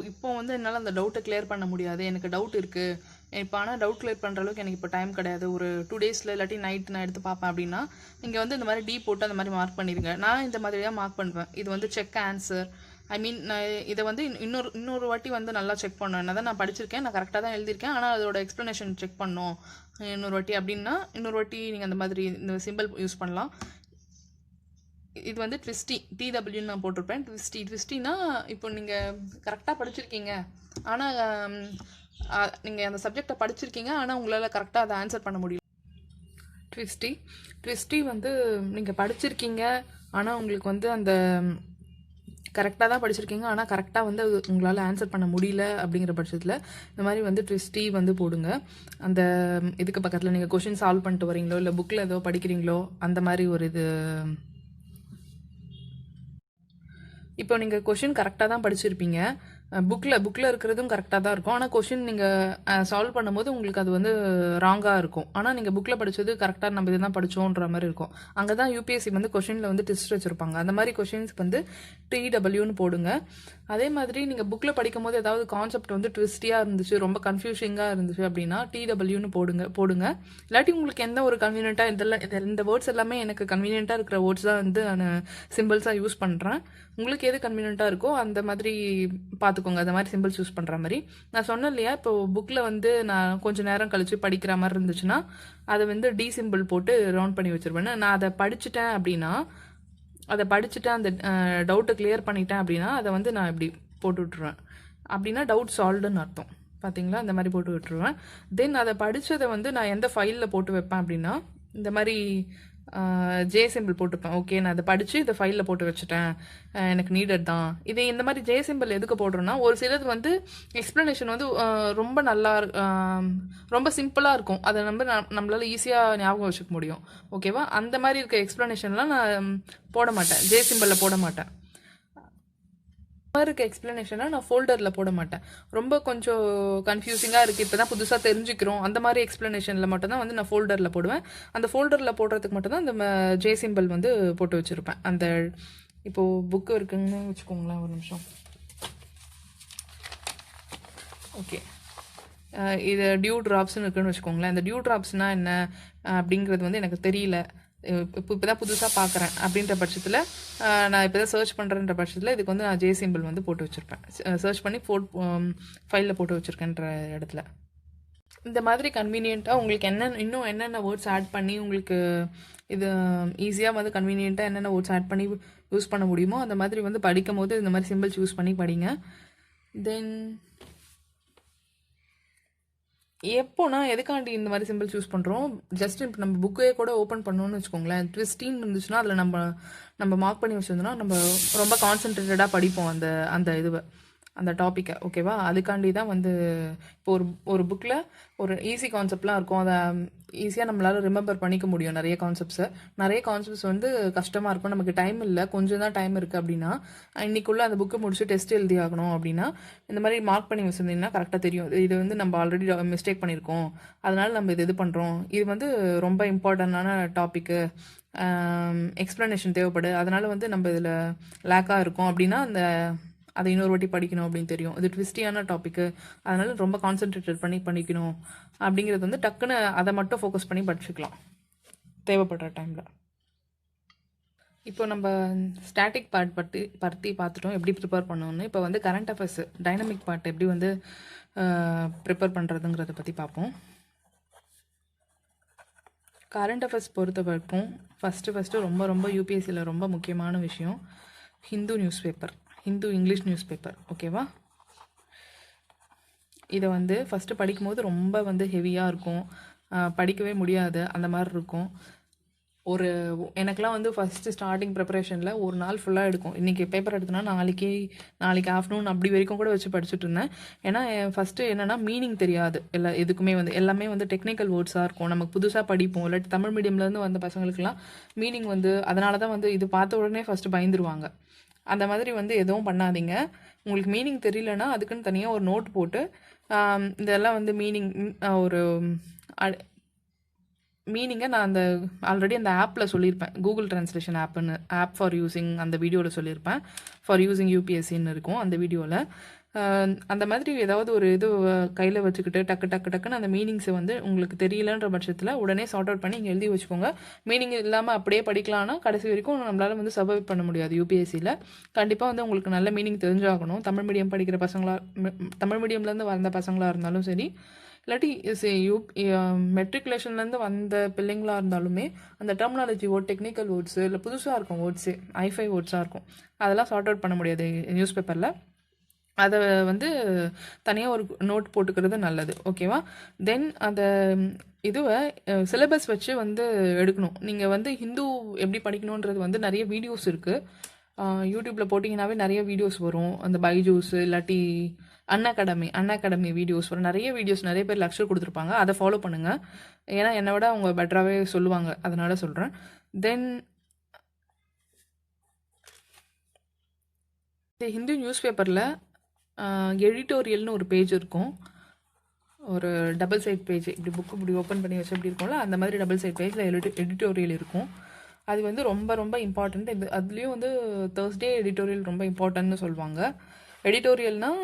இப்போ வந்து என்னால் அந்த டவுட்டை கிளியர் பண்ண முடியாது, எனக்கு டவுட் இருக்குது, இப்போ ஆனால் டவுட் கிளியர் பண்ணுற அளவுக்கு எனக்கு இப்போ டைம் கிடையாது, ஒரு 2 டேஸில் இல்லாட்டி நைட்டு நான் எடுத்து பார்ப்பேன் அப்படின்னா நீங்கள் வந்து இந்த மாதிரி போட்டு அந்த மாதிரி மார்க் பண்ணிடுங்க. நான் இந்த மாதிரி தான் மார்க் பண்ணுவேன். இது வந்து செக் ஆன்சர், ஐ மீன் நான் இதை வந்து இன்னொரு வாட்டி வந்து நல்லா செக் பண்ணணும். என்ன தான் நான் படிச்சிருக்கேன், நான் கரெக்டாக தான் எழுதியிருக்கேன், ஆனால் அதோட எக்ஸ்ப்ளனேஷன் செக் பண்ணணும் இன்னொரு வாட்டி அப்படின்னா இன்னொரு வாட்டி நீங்கள் அந்த மாதிரி இந்த சிம்பிள் யூஸ் பண்ணலாம். இது வந்து ட்விஸ்டி, டிடபிள்யூன்னு நான் போட்டிருப்பேன். ட்விஸ்டினா இப்போ நீங்கள் கரெக்டாக படிச்சிருக்கீங்க, ஆனால் நீங்கள் அந்த சப்ஜெக்டை படிச்சிருக்கீங்க, ஆனால் உங்களால் கரெக்டாக அதை ஆன்சர் பண்ண முடியல. ட்விஸ்டி வந்து நீங்கள் படிச்சிருக்கீங்க, ஆனால் உங்களுக்கு வந்து அந்த கரெக்டாக தான் படிச்சிருக்கீங்க, ஆனால் கரெக்டாக வந்து உங்களால் ஆன்சர் பண்ண முடியல அப்படிங்கிற பட்சத்தில் இந்த மாதிரி வந்து ட்விஸ்டி வந்து போடுங்க. அந்த இதுக்கு பக்கத்தில் நீங்கள் கொஷின் சால்வ் பண்ணிட்டு வரீங்களோ இல்லை புக்கில் ஏதோ படிக்கிறீங்களோ அந்த மாதிரி ஒரு இது. இப்போ நீங்கள் கொஷின் கரெக்டாக தான் படிச்சிருப்பீங்க, புக்கில் இருக்கிறதும் கரெக்டாக தான் இருக்கும், ஆனால் கொஷின் நீங்கள் சால்வ் பண்ணும்போது உங்களுக்கு அது வந்து ராங்காக இருக்கும். ஆனால் நீங்கள் புக்கில் படித்தது கரெக்டாக நம்ம இது தான் படித்தோன்ற மாதிரி இருக்கும். அங்கே தான் யூபிஎஸ்சி வந்து கொஷினில் வந்து ட்விஸ்ட் வச்சுருப்பாங்க. அந்த மாதிரி கொஷின்ஸ்க்கு வந்து டிடபிள்யூன்னு போடுங்க. அதே மாதிரி நீங்கள் புக்கில் படிக்கும் போது ஏதாவது கான்செப்ட் வந்து ட்விஸ்டியாக இருந்துச்சு, ரொம்ப கன்ஃபியூஷிங்காக இருந்துச்சு அப்படின்னா டிடபிள்யூன்னு போடுங்க. இல்லாட்டி உங்களுக்கு எந்த ஒரு கன்வீனியண்ட்டாக இந்த வேர்ட்ஸ் எல்லாமே எனக்கு கன்வீனியண்ட்டாக இருக்கிற வேர்ட்ஸ் தான் வந்து நான் சிம்பிள்ஸாக யூஸ் பண்ணுறேன். உங்களுக்கு எது கன்வீனியண்ட்டாக இருக்கோ அந்த மாதிரி பார்த்துக்கோங்க, அந்த மாதிரி சிம்பிள்ஸ் யூஸ் பண்ணுற மாதிரி. நான் சொன்னேன் இல்லையா, இப்போ புக்கில் வந்து நான் கொஞ்சம் நேரம் கழித்து படிக்கிற மாதிரி இருந்துச்சுன்னா அதை வந்து டி சிம்பிள் போட்டு ரவுண்ட் பண்ணி வச்சுருவேன். நான் அதை படிச்சுட்டேன் அப்படின்னா, அந்த டவுட்டை கிளியர் பண்ணிட்டேன் அப்படின்னா அதை வந்து நான் இப்படி போட்டு விட்டுருவேன். அப்படின்னா டவுட் சால்வ்டுன்னு அர்த்தம். பார்த்தீங்களா, இந்த மாதிரி போட்டு விட்டுருவேன். தென் அதை படித்ததை வந்து நான் எந்த ஃபைலில் போட்டு வைப்பேன் அப்படின்னா, இந்த மாதிரி ஜே சிம்பிள் போட்டுப்பேன். ஓகே, நான் அதை படித்து இதை ஃபைலில் போட்டு வச்சுட்டேன், எனக்கு நீடட் தான். இதே இந்த மாதிரி ஜே சிம்பிள் எதுக்கு போடுறோன்னா, ஒரு சிலது வந்து எக்ஸ்ப்ளனேஷன் வந்து ரொம்ப நல்லா ரொம்ப சிம்பிளாக இருக்கும், அதை நம்மளால் ஈஸியாக ஞாபகம் வச்சுக்க முடியும். ஓகேவா, அந்த மாதிரி இருக்க எக்ஸ்ப்ளனேஷன்லாம் நான் போட மாட்டேன், ஜே சிம்பிளில் போட மாட்டேன். இருக்க எக்ஸ்ப்ளனேஷனை நான் ஃபோல்டரில் போட மாட்டேன். ரொம்ப கொஞ்சம் கன்ஃபியூசிங்காக இருக்குது, இப்போ தான் புதுசாக தெரிஞ்சுக்கிறோம், அந்த மாதிரி எக்ஸ்ப்ளனேஷனில் மட்டும்தான் வந்து நான் ஃபோல்டரில் போடுவேன். அந்த ஃபோல்டரில் போடுறதுக்கு மட்டும்தான் அந்த ஜே சிம்பிள் வந்து போட்டு வச்சுருப்பேன். அந்த இப்போது புக்கு இருக்குன்னு வச்சுக்கோங்களேன், ஒரு நிமிஷம். ஓகே, இது டியூ ட்ராப்ஸ்ன்னு இருக்குன்னு வச்சுக்கோங்களேன். இந்த டியூ ட்ராப்ஸ்னால் என்ன அப்படிங்கிறது வந்து எனக்கு தெரியல, இப்போ தான் புதுசாக பார்க்குறேன் அப்படின்ற பட்சத்தில், நான் இப்போ தான் சர்ச் பண்ணுறேன்ற பட்சத்தில் இதுக்கு வந்து நான் ஜே சிம்பிள் வந்து போட்டு வச்சுருப்பேன். சர்ச் பண்ணி ஃபைலில் போட்டு வச்சுருக்கேன்ற இடத்துல. இந்த மாதிரி கன்வீனியண்ட்டாக உங்களுக்கு இன்னும் என்னென்ன வேர்ட்ஸ் ஆட் பண்ணி உங்களுக்கு இது ஈஸியாக வந்து கன்வீனியண்ட்டாக என்னென்ன வேர்ட்ஸ் ஆட் பண்ணி யூஸ் பண்ண முடியுமோ அந்த மாதிரி வந்து படிக்கும் போது இந்த மாதிரி சிம்பிள்ஸ் யூஸ் பண்ணி படிங்க. தென் எப்போனா எதுக்காண்டி இந்த மாதிரி சிம்பிள்ஸ் யூஸ் பண்ணுறோம், ஜஸ்ட் இப்போ நம்ம புக்கே கூட ஓப்பன் பண்ணோன்னு வச்சுக்கோங்களேன், ட்விஸ்டின்னு இருந்துச்சுன்னா அதில் நம்ம மார்க் பண்ணி வச்சுருந்தோம்னா நம்ம ரொம்ப கான்சென்ட்ரேட்டடாக படிப்போம் அந்த இதுவை, அந்த டாப்பிக்கை. ஓகேவா, அதுக்காண்டி தான் வந்து இப்போ ஒரு புக்கில் ஒரு ஈஸி கான்செப்ட்லாம் இருக்கும், அதை ஈஸியாக நம்மளால் ரிமெம்பர் பண்ணிக்க முடியும். நிறைய கான்செப்ட்ஸ் வந்து கஷ்டமாக இருக்கும், நமக்கு டைம் இல்லை, கொஞ்சம் தான் டைம் இருக்குது அப்படின்னா, இன்றைக்குள்ளே அந்த புக்கை முடிச்சு டெஸ்ட் எழுதி ஆகணும் அப்படின்னா இந்த மாதிரி மார்க் பண்ணி வச்சுருந்தீங்கன்னா கரெக்டாக தெரியும், இது வந்து நம்ம ஆல்ரெடி மிஸ்டேக் பண்ணியிருக்கோம், அதனால் நம்ம இது பண்ணுறோம், இது வந்து ரொம்ப இம்பார்ட்டண்டான டாப்பிக்கு, எக்ஸ்ப்ளனேஷன் தேவைப்படு, அதனால் வந்து நம்ம இதில் லேக்காக இருக்கும் அப்படின்னா அதை இன்னொரு வாட்டி படிக்கணும் அப்படின்னு தெரியும். இது ட்விஸ்டியான டாப்பிக்கு, அதனால் ரொம்ப கான்சென்ட்ரேட்டட் பண்ணி படிக்கணும் அப்படிங்கிறது வந்து டக்குன்னு அதை மட்டும் ஃபோக்கஸ் பண்ணி படிச்சுக்கலாம் தேவைப்படுற டைமில். இப்போ நம்ம ஸ்டாட்டிக் பார்ட் பற்றி பார்த்துட்டோம், எப்படி ப்ரிப்பேர் பண்ணணும்னு. இப்போ வந்து கரண்ட் அஃபேர்ஸ் டைனமிக் பார்ட் எப்படி வந்து ப்ரிப்பேர் பண்ணுறதுங்கிறத பற்றி பார்ப்போம். கரண்ட் அஃபேர்ஸ் பொறுத்த வரைக்கும் ஃபஸ்ட்டு ரொம்ப யூபிஎஸ்சியில் ரொம்ப முக்கியமான விஷயம் ஹிந்து இங்கிலீஷ் நியூஸ் பேப்பர். ஓகேவா, இதை வந்து ஃபஸ்ட்டு படிக்கும்போது ரொம்ப வந்து ஹெவியாக இருக்கும், படிக்கவே முடியாது அந்த மாதிரி இருக்கும். எனக்கெலாம் வந்து ஃபஸ்ட்டு ஸ்டார்டிங் ப்ரிப்பரேஷனில் ஒரு நாள் ஃபுல்லாக எடுக்கும். இன்றைக்கி பேப்பர் எடுத்தோன்னா நாளைக்கு ஆஃப்டர்நூன் அப்படி வரைக்கும் கூட வச்சு படிச்சுட்டு இருந்தேன். ஏன்னா ஃபஸ்ட்டு என்னென்னா மீனிங் தெரியாது, எதுக்குமே வந்து எல்லாமே வந்து டெக்னிக்கல் வேர்ட்ஸாக இருக்கும், நமக்கு புதுசாக படிப்போம், இல்லாட்டி தமிழ் மீடியம்லேருந்து வந்த பசங்களுக்குலாம் மீனிங் வந்து அதனால தான் வந்து இது பார்த்த உடனே ஃபஸ்ட்டு பயந்துருவாங்க. அந்த மாதிரி வந்து எதுவும் பண்ணாதீங்க. உங்களுக்கு மீனிங் தெரியலனா அதுக்குன்னு தனியாக ஒரு நோட் போட்டு இதெல்லாம் வந்து மீனிங்கை நான் ஆல்ரெடி அந்த ஆப்பில் சொல்லியிருப்பேன், Google translation app for using, அந்த வீடியோவில் சொல்லியிருப்பேன், ஃபார் யூஸிங் யூபிஎஸ்சின்னு இருக்கும் அந்த வீடியோவில். அந்த மாதிரி ஏதாவது ஒரு இது கையில் வச்சுக்கிட்டு டக்குன்னு அந்த மீனிங்ஸை வந்து உங்களுக்கு தெரியலன்ற பட்சத்தில் உடனே சார்ட் அவுட் பண்ணி இங்கே எழுதி வச்சுக்கோங்க. மீனிங் இல்லாமல் அப்படியே படிக்கலாம்னா கடைசி வரைக்கும் நம்மளால் வந்து சர்வை பண்ண முடியாது யூபிஎஸ்சியில். கண்டிப்பாக வந்து உங்களுக்கு நல்ல மீனிங் தெரிஞ்சாகணும். தமிழ் மீடியம் படிக்கிற தமிழ் மீடியம்லேருந்து வந்த பசங்களாக இருந்தாலும் சரி, இல்லாட்டி மெட்ரிகுலேஷன்லேருந்து வந்த பிள்ளைங்களாக இருந்தாலுமே அந்த டெர்மினாலஜி வேர்ட், டெக்னிக்கல் வேர்ட்ஸு, இல்லை புதுசாக இருக்கும் வேர்ட்ஸு, ஐஃபை வேர்ட்ஸாக இருக்கும், அதெல்லாம் சார்ட் அவுட் பண்ண முடியாது நியூஸ் பேப்பரில். அதை வந்து தனியாக ஒரு நோட் போட்டுக்கிறது நல்லது. ஓகேவா? தென் அந்த இதுவை சிலபஸ் வச்சு வந்து எடுக்கணும். நீங்கள் வந்து ஹிந்து எப்படி படிக்கணுன்றது வந்து நிறைய வீடியோஸ் இருக்குது. யூடியூப்பில் போட்டிங்கனாவே நிறைய வீடியோஸ் வரும். அந்த பைஜூஸ் இல்லாட்டி அன்அகாடமி வீடியோஸ் வரும். நிறைய பேர் லெக்சர் கொடுத்துருப்பாங்க. அதை ஃபாலோ பண்ணுங்கள். ஏன்னா என்னை விட அவங்க பெட்டராகவே சொல்லுவாங்க, அதனால் சொல்கிறேன். தென் ஹிந்து நியூஸ் பேப்பரில் எடிட்டோரியல்னு ஒரு பேஜ் இருக்கும். ஒரு டபுள் சைட் பேஜ், இப்படி புக்கு இப்படி ஓப்பன் பண்ணி வச்சு எப்படி இருக்கும்ல, அந்த மாதிரி டபுள் சைட் பேஜில் எடிட்டோரியல் இருக்கும். அது வந்து ரொம்ப ரொம்ப இம்பார்ட்டண்ட். அதுலேயும் வந்து தேர்ஸ்டே எடிட்டோரியல் ரொம்ப இம்பார்ட்டன்ட்னு சொல்லுவாங்க. எடிட்டோரியல்னால்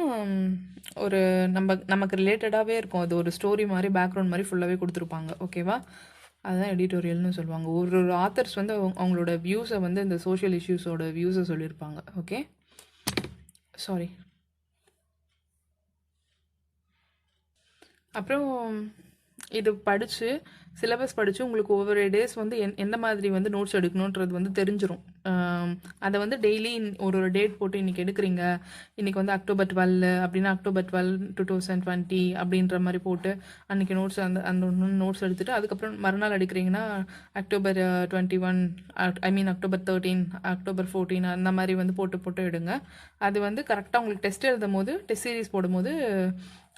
ஒரு நமக்கு ரிலேட்டடாகவே இருக்கும். அது ஒரு ஸ்டோரி மாதிரி, பேக்ரவுண்ட் மாதிரி ஃபுல்லாகவே கொடுத்துருப்பாங்க. ஓகேவா? அதுதான் எடிட்டோரியல்னு சொல்லுவாங்க. ஒரு ஆத்தர்ஸ் வந்து அவங்களோட வியூஸை வந்து இந்த சோஷியல் இஷ்யூஸோட வியூஸை சொல்லியிருப்பாங்க. Okay, sorry. அப்புறம் இது படித்து சிலபஸ் படித்து உங்களுக்கு ஒவ்வொரு டேஸ் வந்து எந்த மாதிரி வந்து நோட்ஸ் எடுக்கணுன்றது வந்து தெரிஞ்சிடும். அதை வந்து டெய்லி ஒரு டேட் போட்டு இன்றைக்கி எடுக்கிறீங்க, இன்றைக்கி வந்து October 12 அப்படின்னா October 12, 2020 அப்படின்ற மாதிரி போட்டு அன்றைக்கி நோட்ஸ் அந்த நோட்ஸ் எடுத்துகிட்டு அதுக்கப்புறம் மறுநாள் எடுக்கிறீங்கன்னா October 21, October 13, October 14 அந்த மாதிரி வந்து போட்டு எடுங்க. அது வந்து கரெக்டாக உங்களுக்கு டெஸ்ட் எழுதும் போது, டெஸ்ட் சீரீஸ் போடும்போது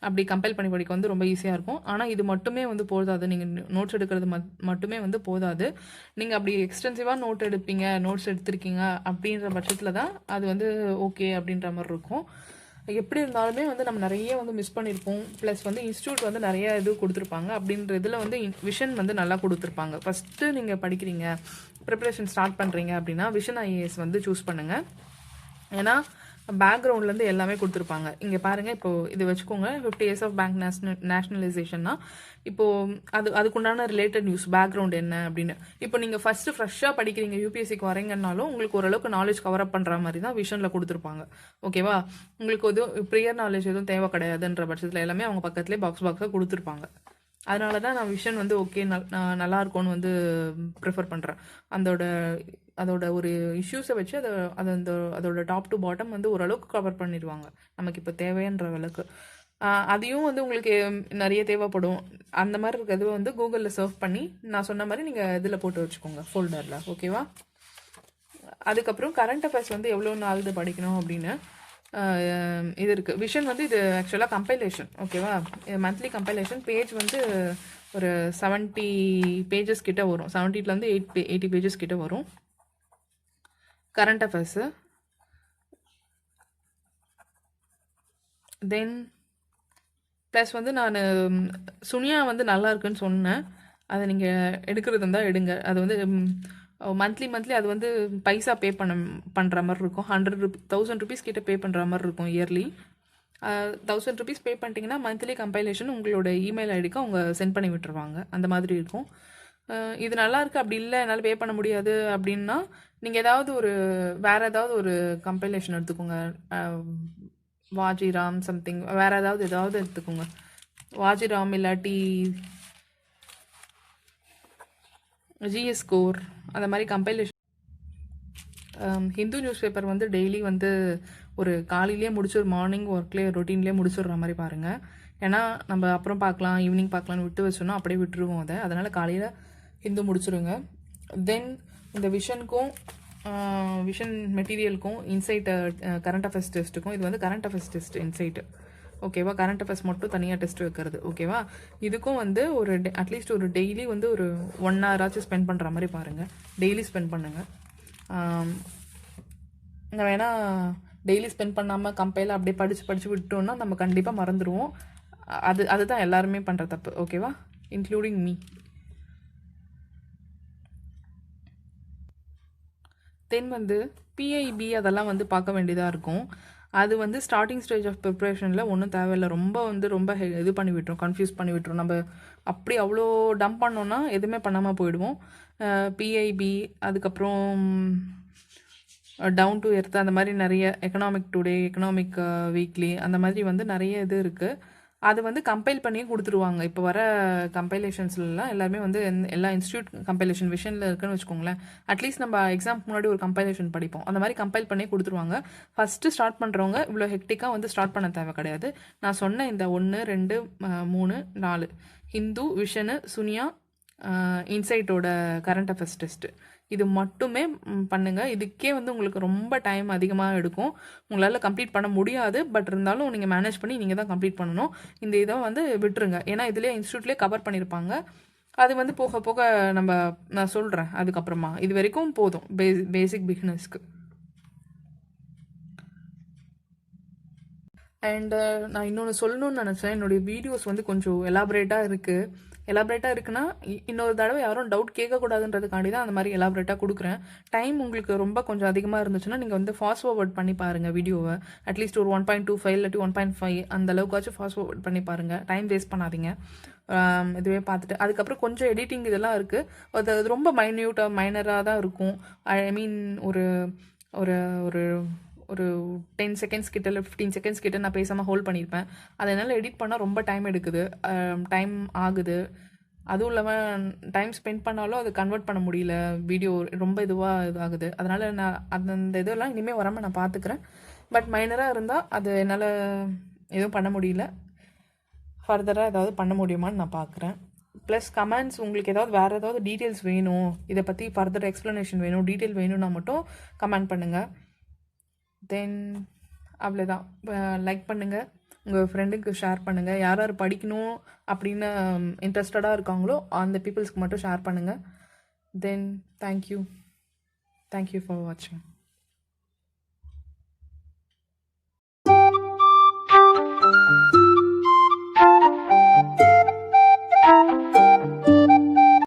அப்படி கம்பைல் பண்ணி படிக்க வந்து ரொம்ப ஈஸியாக இருக்கும். ஆனால் இது மட்டுமே வந்து போதாது. நீங்கள் நோட்ஸ் எடுக்கிறது மட்டுமே வந்து போதாது. நீங்கள் அப்படி எக்ஸ்டென்சிவாக நோட்ஸ் எடுத்திருக்கீங்க அப்படின்ற பட்சத்தில் தான் அது வந்து ஓகே அப்படின்ற மாதிரி இருக்கும். எப்படி இருந்தாலுமே வந்து நம்ம நிறைய வந்து மிஸ் பண்ணியிருப்போம். ப்ளஸ் வந்து இன்ஸ்டியூட் வந்து நிறைய இது கொடுத்துருப்பாங்க. அப்படின்ற இதில் வந்து விஷன் வந்து நல்லா கொடுத்துருப்பாங்க. ஃபஸ்ட்டு நீங்கள் படிக்கிறீங்க, ப்ரிப்பரேஷன் ஸ்டார்ட் பண்ணுறீங்க அப்படின்னா விஷன் ஐஏஎஸ் வந்து சூஸ் பண்ணுங்கள். ஏன்னா பேக்ரவுண்ட்லேருந்து எல்லாமே கொடுத்துருப்பாங்க. இங்கே பாருங்கள், இப்போது இது வச்சுக்கோங்க, 50 years ஆஃப் பேங்க் நேஷ்னலைசேஷன்னா இப்போது அதுக்குண்டான ரிலேட்டட் நியூஸ் பேக்ரவுண்ட் என்ன அப்படின்னு. இப்போ நீங்கள் ஃப்ரெஷ்ஷாக படிக்கிறீங்க, யூபிஎஸ்சிக்கு வரீங்கன்னாலும் உங்களுக்கு ஓரளவுக்கு நாலேஜ் கவர் அப் பண்ணுற மாதிரி தான் விஷனில் கொடுத்துருப்பாங்க. ஓகேவா? உங்களுக்கு எதுவும் ப்ரியர் நாலேஜ் எதுவும் தேவை கிடையாதுன்ற பட்சத்தில் எல்லாமே அவங்க பக்கத்துலேயே பாக்ஸாக கொடுத்துருப்பாங்க. அதனால தான் நான் விஷன் வந்து ஓகே நல்லா இருக்கும்னு வந்து ப்ரிஃபர் பண்ணுறேன். அதோட ஒரு இஷ்யூஸை வச்சு அதோட டாப் டு பாட்டம் வந்து ஓரளவுக்கு கவர் பண்ணிடுவாங்க நமக்கு இப்போ தேவைன்ற அளவுக்கு. அதையும் வந்து உங்களுக்கு நிறைய தேவைப்படும். அந்த மாதிரி இருக்கிறது வந்து கூகுளில் சர்ச் பண்ணி நான் சொன்ன மாதிரி நீங்கள் இதில் போட்டு வச்சுக்கோங்க ஃபோல்டரில். ஓகேவா? அதுக்கப்புறம் கரண்ட் அஃபேர்ஸ் வந்து எவ்வளோ நாள் இது படிக்கணும் அப்படின்னு இது இருக்குது. விஷன் வந்து இது ஆக்சுவலாக கம்பைலேஷன். ஓகேவா? மந்த்லி கம்பைலேஷன் பேஜ் வந்து ஒரு 70 பேஜஸ் கிட்ட வரும். 70லேருந்து 80 பேஜஸ் கிட்ட வரும் கரண்ட் அஃபேர்ஸு. தென் ப்ளஸ் வந்து நான் சுனியா வந்து நல்லா இருக்குன்னு சொன்னேன். அதை நீங்கள் எடுக்கிறது இருந்தால் எடுங்க. அது வந்து மந்த்லி அது வந்து பைசா பே பண்ணுற மாதிரி இருக்கும். 1,000 rupees கிட்ட பே பண்ணுற மாதிரி இருக்கும் இயர்லி. 1,000 rupees பே பண்ணிட்டீங்கன்னா மந்த்லி கம்பைலேஷன் உங்களோட இமெயில் ஐடிக்கு அவங்க சென்ட் பண்ணி விட்டுருவாங்க. அந்த மாதிரி இருக்கும். இது நல்லாயிருக்கு. அப்படி இல்லை என்னால் பே பண்ண முடியாது அப்படின்னா நீங்கள் வேறு ஏதாவது ஒரு கம்பைலேஷன் எடுத்துக்கோங்க. வாஜிராம் சம்திங் வேறு ஏதாவது எடுத்துக்கோங்க. வாஜிராம் இல்லாட்டி ஜிஎஸ் ஸ்கோர் அந்த மாதிரி கம்பைலேஷன். ஹிந்து நியூஸ் பேப்பர் வந்து டெய்லி வந்து ஒரு காலையிலேயே மார்னிங் ஒர்க்லேயே ரொட்டீன்லேயே முடிச்சிடுற மாதிரி பாருங்கள். ஏன்னா நம்ம அப்புறம் பார்க்கலாம், ஈவினிங் பார்க்கலான்னு விட்டு வச்சோன்னா அப்படியே விட்டுருவோம் அதை. அதனால் காலையில் ஹிந்து முடிச்சிருங்க. தென் இந்த விஷன் மெட்டீரியலுக்கும் இன்சைட் கரண்ட் அஃபேர்ஸ் டெஸ்ட்டுக்கும், இது வந்து கரண்ட் அஃபேர்ஸ் டெஸ்ட் இன்சைட்டு. ஓகேவா? கரண்ட் அஃபேர்ஸ் மட்டும் தனியாக டெஸ்ட் வைக்கிறது. ஓகேவா? இதுக்கும் வந்து அட்லீஸ்ட் ஒரு டெய்லி வந்து ஒரு 1 hour ஸ்பெண்ட் பண்ணுற மாதிரி பாருங்கள். டெய்லி ஸ்பெண்ட் பண்ணுங்கள். வேணால் டெய்லி ஸ்பெண்ட் பண்ணாமல் கம்பைல அப்படியே படித்து விட்டோன்னா நம்ம கண்டிப்பாக மறந்துடுவோம். அதுதான் எல்லாருமே பண்ணுற தப்பு. ஓகேவா? Including me. தென் வந்து பிஐபி அதெல்லாம் வந்து பார்க்க வேண்டியதாக இருக்கும். அது வந்து ஸ்டார்டிங் ஸ்டேஜ் ஆஃப் ப்ரிப்ரேஷனில் ஒன்றும் தேவையில்லை. ரொம்ப வந்து ரொம்ப இது பண்ணி விட்டுரும், கன்ஃபியூஸ் பண்ணி விட்டுரும். நம்ம அப்படி அவ்வளோ டம்ப் பண்ணோன்னா எதுவுமே பண்ணாமல் போயிடுவோம். பிஐபி, அதுக்கப்புறம் டவுன் டு எர்த், அந்த மாதிரி நிறைய எக்கனாமிக் டுடே, எக்கனாமிக் வீக்லி, அந்த மாதிரி வந்து நிறைய இது இருக்குது. அது வந்து கம்பைல் பண்ணியே கொடுத்துருவாங்க. இப்போ வர கம்பைலேஷன்ஸ்லாம் எல்லாருமே வந்து எல்லா இன்ஸ்டியூட் கம்பைலேஷன் விஷனில் இருக்குன்னு வச்சுக்கோங்களேன். அட்லீஸ்ட் நம்ம எக்ஸாம்க்கு முன்னாடி ஒரு கம்பைலேஷன் படிப்போம், அந்த மாதிரி கம்பைல் பண்ணி கொடுத்துருவாங்க. ஃபஸ்ட்டு ஸ்டார்ட் பண்ணுறவங்க இவ்வளோ ஹெக்டிக்காக வந்து ஸ்டார்ட் பண்ண தேவை கிடையாது. நான் சொன்ன இந்த 1, 2, 3, 4 ஹிந்து, விஷனு, சுனியா, இன்சைட்டோட கரண்ட் அஃபேர்ஸ் டெஸ்ட்டு, இது மட்டுமே பண்ணுங்கள். இதுக்கே வந்து உங்களுக்கு ரொம்ப டைம் அதிகமாக எடுக்கும். உங்களால் கம்ப்ளீட் பண்ண முடியாது. பட் இருந்தாலும் நீங்கள் மேனேஜ் பண்ணி நீங்கள் தான் கம்ப்ளீட் பண்ணணும். இந்த இதை வந்து விட்டுருங்க. ஏன்னா இதிலே இன்ஸ்டியூட்லேயே கவர் பண்ணியிருப்பாங்க. அது வந்து போக போக நான் சொல்கிறேன் அதுக்கப்புறமா. இது வரைக்கும் போதும் பேசிக் பிகினர்ஸ்க்கு. அண்டு நான் இன்னொன்று சொல்லணும்னு நினச்சேன். என்னுடைய வீடியோஸ் வந்து கொஞ்சம் எலாபரேட்டாக இருக்குன்னா இன்னொரு தடவை யாரும் டவுட் கேட்கக்கூடாதுன்றதுக்காண்டி தான் அந்த மாதிரி எலாபரேட்டாக கொடுக்குறேன். டைம் உங்களுக்கு ரொம்ப கொஞ்சம் அதிகமாக இருந்துச்சுன்னா நீங்கள் வந்து ஃபாஸ்ட் ஃபார்வர்ட் பண்ணி பாருங்கள் வீடியோவை. அட்லீஸ்ட் ஒரு 1.25 இல்லாட்டி 1.5 அந்த அளவுக்காச்சும் ஃபாஸ்ட் ஃபார்வர்ட் பண்ணி பாருங்கள். டைம் வேஸ்ட் பண்ணாதீங்க. இதுவே பார்த்துட்டு அதுக்கப்புறம் கொஞ்சம் எடிட்டிங் இதெல்லாம் இருக்குது. அது ரொம்ப மைனராக தான் இருக்கும். ஐ மீன் ஒரு ஒரு ஒரு ஒரு 10 செகண்ட்ஸ் கிட்ட இல்லை 15 செகண்ட்ஸ் கிட்ட நான் பேசாமல் ஹோல்ட் பண்ணியிருப்பேன். அதனால் எடிட் பண்ணால் ரொம்ப டைம் எடுக்குது, டைம் ஆகுது. அதுவும் இல்லாமல் டைம் ஸ்பெண்ட் பண்ணாலும் அது கன்வெர்ட் பண்ண முடியல, வீடியோ ரொம்ப இதாகுது. அதனால் நான் அந்த இதெல்லாம் இனிமேல் வராமல் நான் பார்த்துக்கிறேன். பட் மைனராக இருந்தால் அது என்னால் எதுவும் பண்ண முடியல. ஃபர்தராக ஏதாவது பண்ண முடியுமான்னு நான் பார்க்குறேன். ப்ளஸ் கமெண்ட்ஸ், உங்களுக்கு வேறு ஏதாவது டீட்டெயில்ஸ் வேணும், இதை பற்றி ஃபர்தர் எக்ஸ்ப்ளனேஷன் வேணும், டீட்டெயில் வேணும்னா மட்டும் கமெண்ட் பண்ணுங்கள். தென் அவ்வளோதான். லைக் பண்ணுங்கள், உங்கள் ஃப்ரெண்டுக்கு ஷேர் பண்ணுங்கள். யார் யார் படிக்கணும் அப்படின்னு இன்ட்ரெஸ்டடாக இருக்காங்களோ அந்த பீப்புள்ஸ்க்கு மட்டும் ஷேர் பண்ணுங்கள். தென் தேங்க்யூ ஃபார் வாட்சிங்.